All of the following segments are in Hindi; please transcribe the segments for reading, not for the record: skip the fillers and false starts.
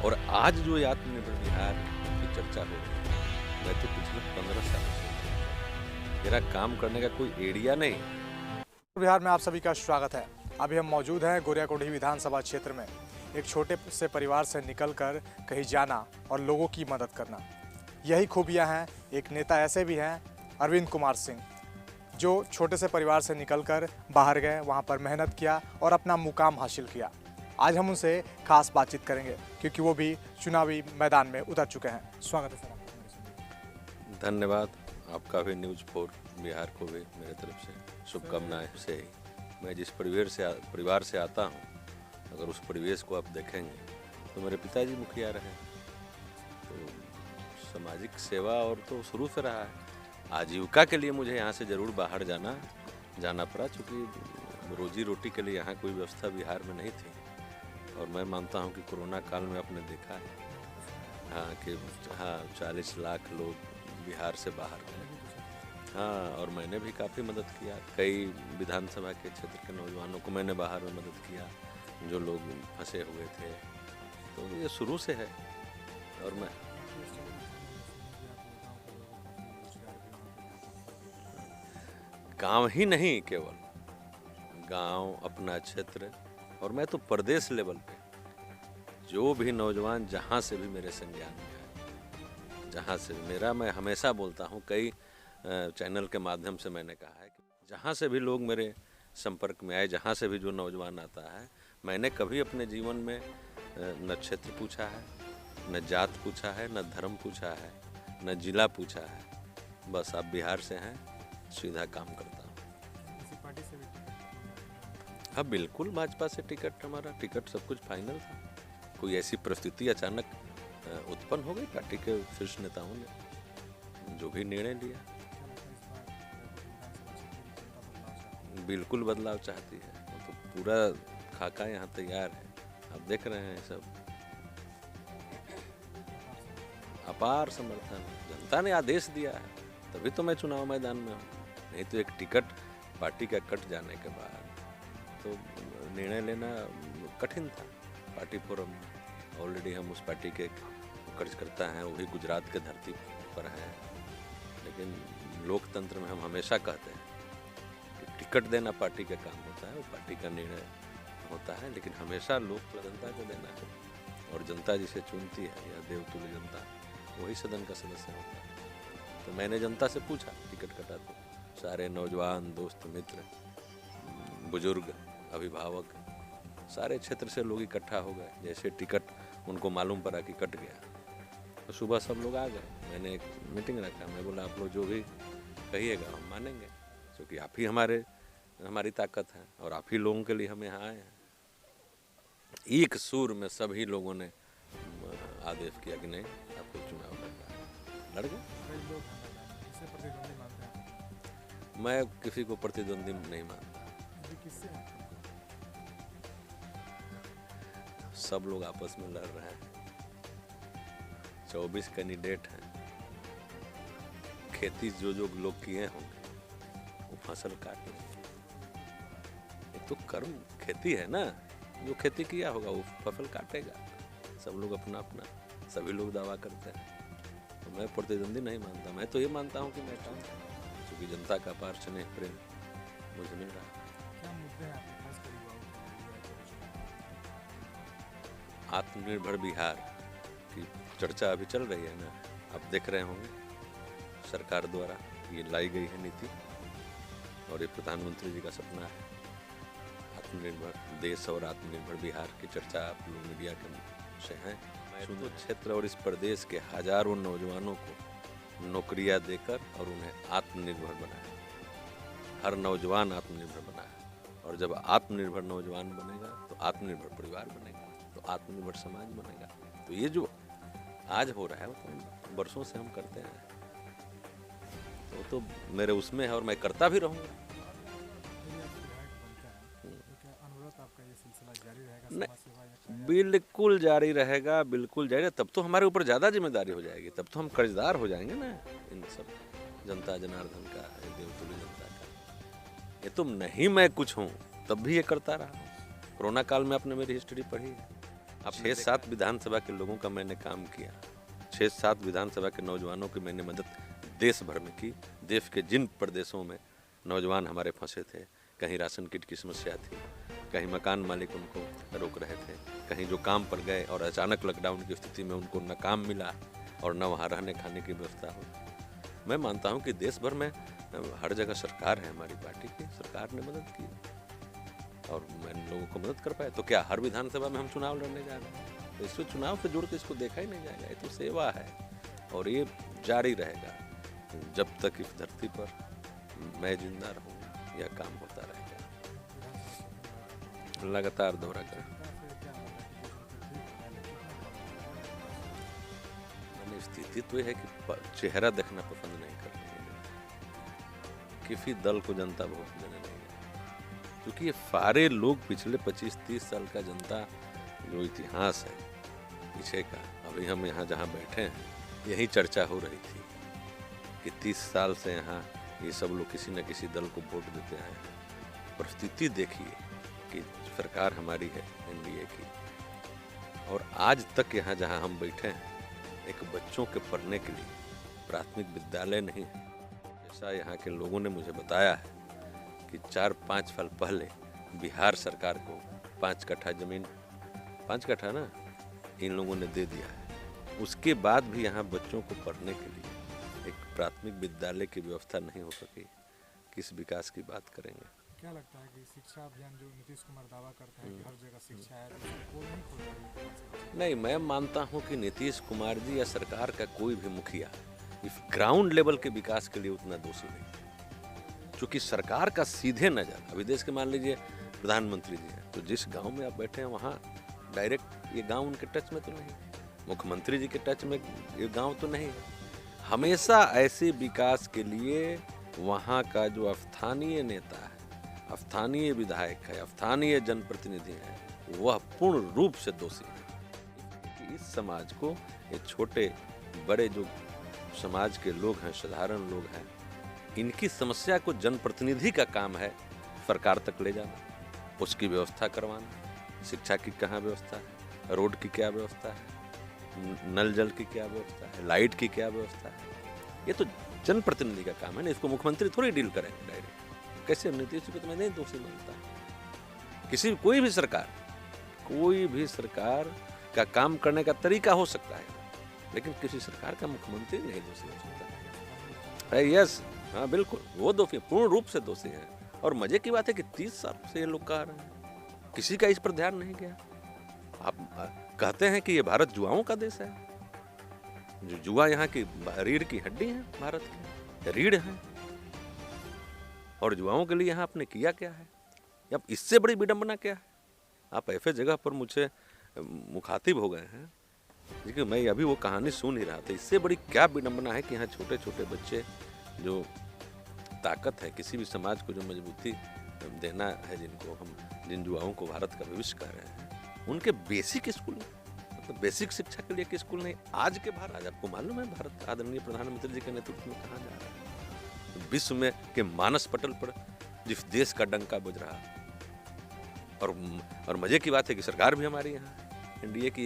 और आज जो ये आत्मनिर्भर बिहार की चर्चा हो रही है, मैं तो पिछले 15 सालों से मेरा काम करने का कोई एरिया नहीं। बिहार में आप सभी का स्वागत है। अभी हम मौजूद हैं गोरियाकोठी विधानसभा क्षेत्र में। एक छोटे से परिवार से निकलकर कहीं जाना और लोगों की मदद करना, यही खूबियां हैं। एक नेता ऐसे भी हैं, अरविंद कुमार सिंह, जो छोटे से परिवार से निकलकर बाहर गए, वहां पर मेहनत किया और अपना मुकाम हासिल किया। आज हम उनसे खास बातचीत करेंगे क्योंकि वो भी चुनावी मैदान में उतर चुके हैं। स्वागत है सर आपका। धन्यवाद। आपका भी न्यूज़ 4 बिहार को भी मेरे तरफ से शुभकामनाएं से ही। मैं जिस परिवार से आता हूं, अगर उस परिवेश को आप देखेंगे तो मेरे पिताजी मुखिया रहे, तो सामाजिक सेवा और तो शुरू से रहा है। आजीविका के लिए मुझे यहाँ से ज़रूर बाहर जाना पड़ा, चूँकि रोजी रोटी के लिए यहाँ कोई व्यवस्था बिहार में नहीं थी। और मैं मानता हूँ कि कोरोना काल में आपने देखा है कि 40 लाख लोग बिहार से बाहर गए। और मैंने भी काफ़ी मदद किया। कई विधानसभा के क्षेत्र के नौजवानों को मैंने बाहर में मदद किया, जो लोग फंसे हुए थे। तो ये शुरू से है। और मैं गांव ही नहीं, केवल गांव, अपना क्षेत्र, और मैं तो प्रदेश लेवल पे जो भी नौजवान जहाँ से भी मेरे संज्ञान में है, जहाँ से मैं हमेशा बोलता हूँ, कई चैनल के माध्यम से मैंने कहा है कि जहाँ से भी लोग मेरे संपर्क में आए, जहाँ से भी जो नौजवान आता है, मैंने कभी अपने जीवन में न क्षेत्र पूछा है, न जात पूछा है, न धर्म पूछा है, न जिला पूछा है। बस आप बिहार से हैं, सीधा काम करता हूँ। हाँ बिल्कुल, भाजपा से हमारा टिकट सब कुछ फाइनल था। कोई ऐसी परिस्थिति अचानक उत्पन्न हो गई, पार्टी के शीर्ष नेताओं ने जो भी निर्णय लिया। बिल्कुल बदलाव चाहती है, तो पूरा खाका यहाँ तैयार है। आप देख रहे हैं, सब अपार समर्थन, जनता ने आदेश दिया है, तभी तो मैं चुनाव मैदान में हूँ। नहीं तो एक टिकट पार्टी का कट जाने के बाद तो निर्णय लेना कठिन था। पार्टी फोरम में ऑलरेडी हम उस पार्टी के कार्यकर्ता हैं, वो भी गुजरात के धरती पर हैं। लेकिन लोकतंत्र में हम हमेशा कहते हैं कि टिकट देना पार्टी का काम होता है, वो पार्टी का निर्णय होता है, लेकिन हमेशा लोक जनता को देना है। और जनता जिसे चुनती है, या देवतुल्य जनता, वही सदन का सदस्य होता है। तो मैंने जनता से पूछा टिकट कटा, तो सारे नौजवान, दोस्त, मित्र, बुजुर्ग, अभिभावक, सारे क्षेत्र से लोग इकट्ठा हो गए। जैसे टिकट उनको मालूम पड़ा कि कट गया, तो सुबह सब लोग आ गए। मैंने एक मीटिंग रखा, मैं बोला आप लोग जो भी कहिएगा हम मानेंगे, क्योंकि आप ही हमारी ताकत है, और आप ही लोगों के लिए हम यहाँ आए हैं। एक सुर में सभी लोगों ने आदेश किया कि नहीं, आपको चुनाव लड़ना है। लड़ गए। मैं किसी को प्रतिद्वंदी नहीं मानता। सब लोग आपस में लड़ रहे हैं। 24 कैंडिडेट हैं। खेती जो लोग किए होंगे, वो फसल काट लेंगे। ये तो कर्म खेती है ना, जो खेती किया होगा वो फसल काटेगा। सब लोग अपना अपना, सभी लोग दावा करते हैं। तो मैं प्रतिद्वंदी नहीं मानता। मैं तो ये मानता हूँ कि मैं काम, क्योंकि जनता का अपार स्नेह प्रेम मुझे मिल रहा है। आत्मनिर्भर बिहार की चर्चा अभी चल रही है ना, आप देख रहे होंगे। सरकार द्वारा ये लाई गई है नीति, और ये प्रधानमंत्री जी का सपना है। आत्मनिर्भर देश और आत्मनिर्भर बिहार की चर्चा आप लोग मीडिया के से हैं। मैं तो क्षेत्र और इस प्रदेश के हजारों नौजवानों को नौकरियां देकर और उन्हें आत्मनिर्भर बनाया। हर नौजवान आत्मनिर्भर बनाया, और जब आत्मनिर्भर नौजवान बनेगा तो आत्मनिर्भर परिवार बनेगा, तो आत्मनिर्भर समाज बनेगा। तो ये जो आज हो रहा है वो तो वर्षों से हम करते हैं, वो तो मेरे उसमें है और मैं करता भी रहूँगा। बिल्कुल जारी रहेगा, बिल्कुल जारी। तब तो हमारे ऊपर ज़्यादा जिम्मेदारी हो जाएगी, तब तो हम कर्जदार हो जाएंगे ना इन सब जनता जनार्दन का, देवतुल्य जनता का। ये तो नहीं मैं कुछ हूँ, तब भी ये करता रहा हूँ। कोरोना काल में आपने मेरी हिस्ट्री पढ़ी है, अब 6-7 विधानसभा के लोगों का मैंने काम किया, 6-7 विधानसभा के नौजवानों की मैंने मदद देश भर में की। देश के जिन प्रदेशों में नौजवान हमारे फंसे थे, कहीं राशन किट की समस्या थी, कहीं मकान मालिक उनको रोक रहे थे, कहीं जो काम पर गए और अचानक लॉकडाउन की स्थिति में उनको न काम मिला और न वहाँ रहने खाने की व्यवस्था हो। मैं मानता हूँ कि देश भर में हर जगह सरकार है, हमारी पार्टी की सरकार ने मदद की और मैं लोगों को मदद कर पाया। तो क्या हर विधानसभा में हम चुनाव लड़ने जा रहे हैं? तो इसको चुनाव से जोड़ के इसको देखा ही नहीं जाएगा। ये तो सेवा है और ये जारी रहेगा जब तक इस धरती पर मैं जिंदा रहूँ, यह काम होता रहेगा, लगातार दौरा कर। मैंने स्थिति तो यह है कि चेहरा देखना पसंद नहीं कर रही है, किसी दल को जनता वोट देने नहीं है, क्योंकि ये सारे लोग पिछले 25-30 साल का जनता जो इतिहास है पीछे का, अभी हम यहाँ जहाँ बैठे हैं यही चर्चा हो रही थी कि 30 साल से यहाँ ये सब लोग किसी न किसी दल को वोट देते आए हैं। परिस्थिति देखिए कि सरकार हमारी है एनडीए की, और आज तक यहाँ जहाँ हम बैठे हैं एक बच्चों के पढ़ने के लिए प्राथमिक विद्यालय नहीं है। जैसा यहाँ के लोगों ने मुझे बताया है कि 4-5 साल पहले बिहार सरकार को 5 कट्ठा जमीन, 5 कट्ठा ना, इन लोगों ने दे दिया है। उसके बाद भी यहाँ बच्चों को पढ़ने के लिए एक प्राथमिक विद्यालय की व्यवस्था नहीं हो सकी। किस विकास की बात करेंगे? क्या लगता है कि शिक्षा अभियान जो नीतीश कुमार दावा करते हैं कि हर जगह शिक्षा है, तो नहीं खोल रही है? नहीं, मैं मानता हूँ कि नीतीश कुमार जी या सरकार का कोई भी मुखिया इस ग्राउंड लेवल के विकास के लिए उतना दोषी नहीं, क्योंकि सरकार का सीधे नज़र, अभी देश के मान लीजिए प्रधानमंत्री जी हैं, तो जिस गांव में आप बैठे हैं वहाँ डायरेक्ट ये गांव उनके टच में तो नहीं, मुख्यमंत्री जी के टच में ये गांव तो नहीं है। हमेशा ऐसे विकास के लिए वहाँ का जो स्थानीय नेता है, स्थानीय विधायक है, स्थानीय जनप्रतिनिधि है, वह पूर्ण रूप से दोषी है कि इस समाज को, ये छोटे बड़े जो समाज के लोग हैं, साधारण लोग हैं, इनकी समस्या को जनप्रतिनिधि का काम है सरकार तक ले जाना, उसकी व्यवस्था करवाना। शिक्षा की कहाँ व्यवस्था है, रोड की क्या व्यवस्था है, नल जल की क्या व्यवस्था है, लाइट की क्या व्यवस्था है, ये तो जनप्रतिनिधि का काम है ना। इसको मुख्यमंत्री थोड़ी डील करेंगे डायरेक्ट। कैसे? नीतीश को तो मैं नहीं दोषी मानता। कोई भी सरकार का काम करने का तरीका हो सकता है, लेकिन किसी सरकार का मुख्यमंत्री नहीं दोषी हो सकता है। यस, हाँ बिल्कुल, वो दोषी, पूर्ण रूप से दोषी है। और मजे की बात है कि 30 साल से ये लोग कह रहे हैं, किसी का इस पर ध्यान नहीं गया। आप कहते हैं कि ये भारत जुआओं का देश है, जो जुआ यहाँ की रीढ़ की हड्डी है, भारत की रीढ़ है, और जुआओं के लिए यहाँ आपने किया क्या है? अब इससे बड़ी विडंबना क्या है? आप ऐसे जगह पर मुझे मुखातिब हो गए हैं, लेकिन मैं अभी वो कहानी सुन ही रहा था। इससे बड़ी क्या विडंबना है कि यहाँ छोटे छोटे बच्चे, जो ताकत है किसी भी समाज को, जो मजबूती देना है, जिनको हम जिन जुआओं को भारत का भविष्य कह रहे हैं, उनके बेसिक स्कूल, मतलब बेसिक शिक्षा के लिए स्कूल नहीं। आज के भारत, आज आपको मालूम है भारत आदरणीय प्रधानमंत्री जी के नेतृत्व में कहाँ जा रहा है? विश्व में के मानस पटल पर जिस देश का डंका बज रहा है। और मजे की बात है कि सरकार भी हमारी यहाँ एनडीए की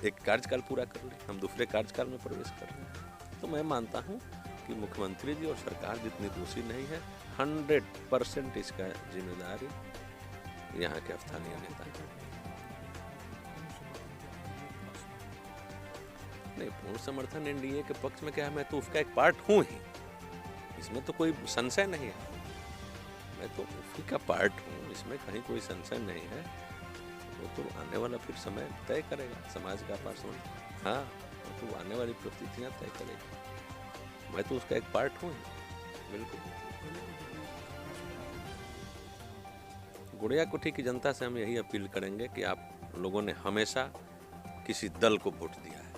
एक कार्यकाल पूरा कर ली, हम दूसरे कार्यकाल में प्रवेश कर रहे हैं। तो मैं मानता हूँ कि मुख्यमंत्री जी और सरकार जितनी दोषी नहीं है, 100% इसका जिम्मेदारी यहाँ के स्थानीय नेता है। नहीं, पूर्ण समर्थन एनडीए के पक्ष में क्या है, मैं तो उसका एक पार्ट हूँ ही, इसमें तो कोई संशय नहीं है। मैं तो उसी का पार्ट हूँ, इसमें कहीं कोई संशय नहीं है। वो तो आने वाला फिर समय तय करेगा, समाज का पार्षण, हाँ, तो आने वाली परिस्थितियाँ तय करेगी। मैं तो उसका एक पार्ट हूँ ही, बिल्कुल। गुड़िया कोठी की जनता से हम यही अपील करेंगे कि आप लोगों ने हमेशा किसी दल को वोट दिया है,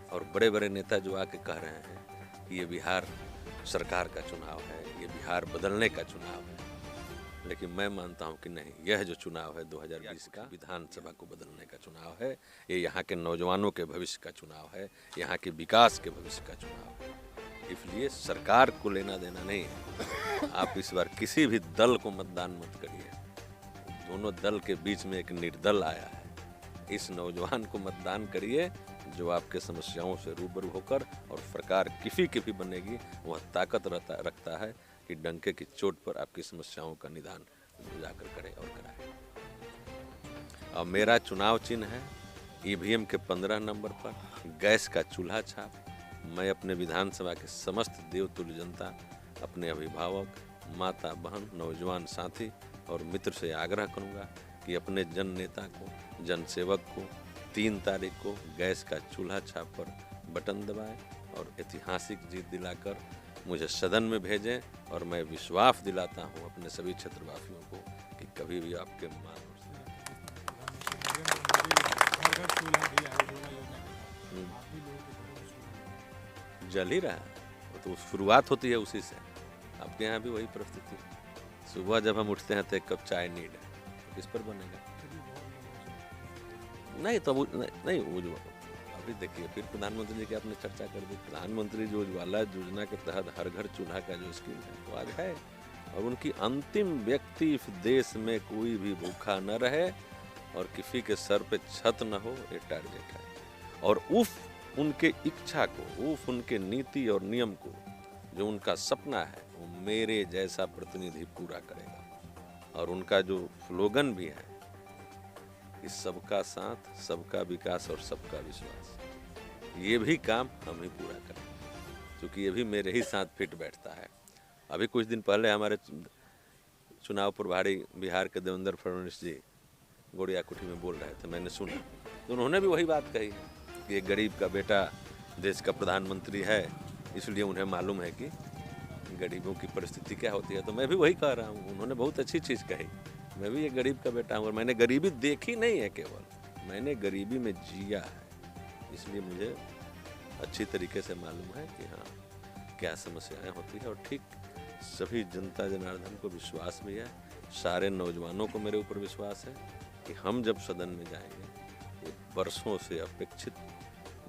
और बड़े बड़े नेता जो आके कह रहे हैं कि ये बिहार सरकार का चुनाव है, ये बिहार बदलने का चुनाव है, लेकिन मैं मानता हूं कि नहीं, यह जो चुनाव है 2020 का विधानसभा को बदलने का चुनाव है, ये यहाँ के नौजवानों के भविष्य का चुनाव है, यहाँ के विकास के भविष्य का चुनाव है। इसलिए सरकार को लेना देना नहीं है। आप इस बार किसी भी दल को मतदान मत करिए। दोनों दल के बीच में एक निर्दल आया है, इस नौजवान को मतदान करिए जो आपके समस्याओं से रूबरू होकर, और सरकार किसी की भी बनेगी वह ताकत रखता है कि डंके की चोट पर आपकी समस्याओं का निदान जाकर करे और कराए। अब मेरा चुनाव चिन्ह है ईवीएम के 15 नंबर पर गैस का चूल्हा छाप। मैं अपने विधानसभा के समस्त देवतुल्य जनता, अपने अभिभावक, माता बहन, नौजवान साथी और मित्र से आग्रह करूंगा कि अपने जन नेता को, जनसेवक को 3 तारीख को गैस का चूल्हा छाप पर बटन दबाएं और ऐतिहासिक जीत दिलाकर मुझे सदन में भेजें। और मैं विश्वास दिलाता हूं अपने सभी क्षेत्रवासियों को कि कभी भी आपके मान जल ही रहा है, तो शुरुआत होती है उसी से। आपके यहाँ भी वही परिस्थिति है। सुबह जब हम उठते हैं तो एक कप चाय नीड है, किस पर बनेगा? नहीं तो नहीं वो जो अभी देखिए, फिर प्रधानमंत्री जी की आपने चर्चा कर दी। प्रधानमंत्री जो उज्ज्वला योजना के तहत हर घर चूल्हा का जो स्कीम है तो आज है, और उनकी अंतिम व्यक्ति इस देश में कोई भी भूखा न रहे और किसी के सर पे छत न हो, ये टारगेट है। और उस उनके इच्छा को, उस उनके नीति और नियम को, जो उनका सपना है, वो मेरे जैसा प्रतिनिधि पूरा करेगा। और उनका जो स्लोगन भी है कि सबका साथ, सबका विकास और सबका विश्वास, ये भी काम हम ही पूरा करेंगे, क्योंकि ये भी मेरे ही साथ फिट बैठता है। अभी कुछ दिन पहले हमारे चुनाव प्रभारी बिहार के देवेंद्र फडणवीस जी गोड़िया कुटी में बोल रहे थे, मैंने सुना, तो उन्होंने भी वही बात कही है कि एक गरीब का बेटा देश का प्रधानमंत्री है, इसलिए उन्हें मालूम है कि गरीबों की परिस्थिति क्या होती है। तो मैं भी वही कह रहा हूँ, उन्होंने बहुत अच्छी चीज़ कही। मैं भी एक गरीब का बेटा हूँ और मैंने गरीबी देखी नहीं है, केवल मैंने गरीबी में जिया है, इसलिए मुझे अच्छी तरीके से मालूम है कि हाँ क्या समस्याएं होती है। और ठीक सभी जनता जनार्दन को विश्वास भी है, सारे नौजवानों को मेरे ऊपर विश्वास है कि हम जब सदन में जाएंगे तो वर्षों से अपेक्षित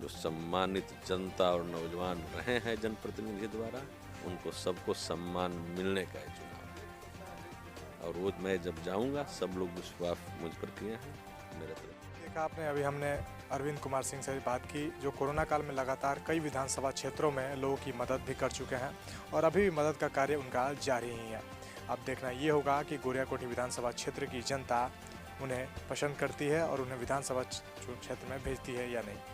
जो सम्मानित जनता और नौजवान रहे हैं जनप्रतिनिधि द्वारा, उनको सबको सम्मान मिलने का चुनाव है। और वो मैं जब जाऊंगा, सब लोग विश्वास मुझ पर किए हैं मेरे तरफ। देखा आपने, अभी हमने अरविंद कुमार सिंह से बात की, जो कोरोना काल में लगातार कई विधानसभा क्षेत्रों में लोगों की मदद भी कर चुके हैं और अभी भी मदद का कार्य उनका जारी ही है। अब देखना ये होगा कि गोरियाकोठी विधानसभा क्षेत्र की जनता उन्हें पसंद करती है और उन्हें विधानसभा क्षेत्र में भेजती है या नहीं।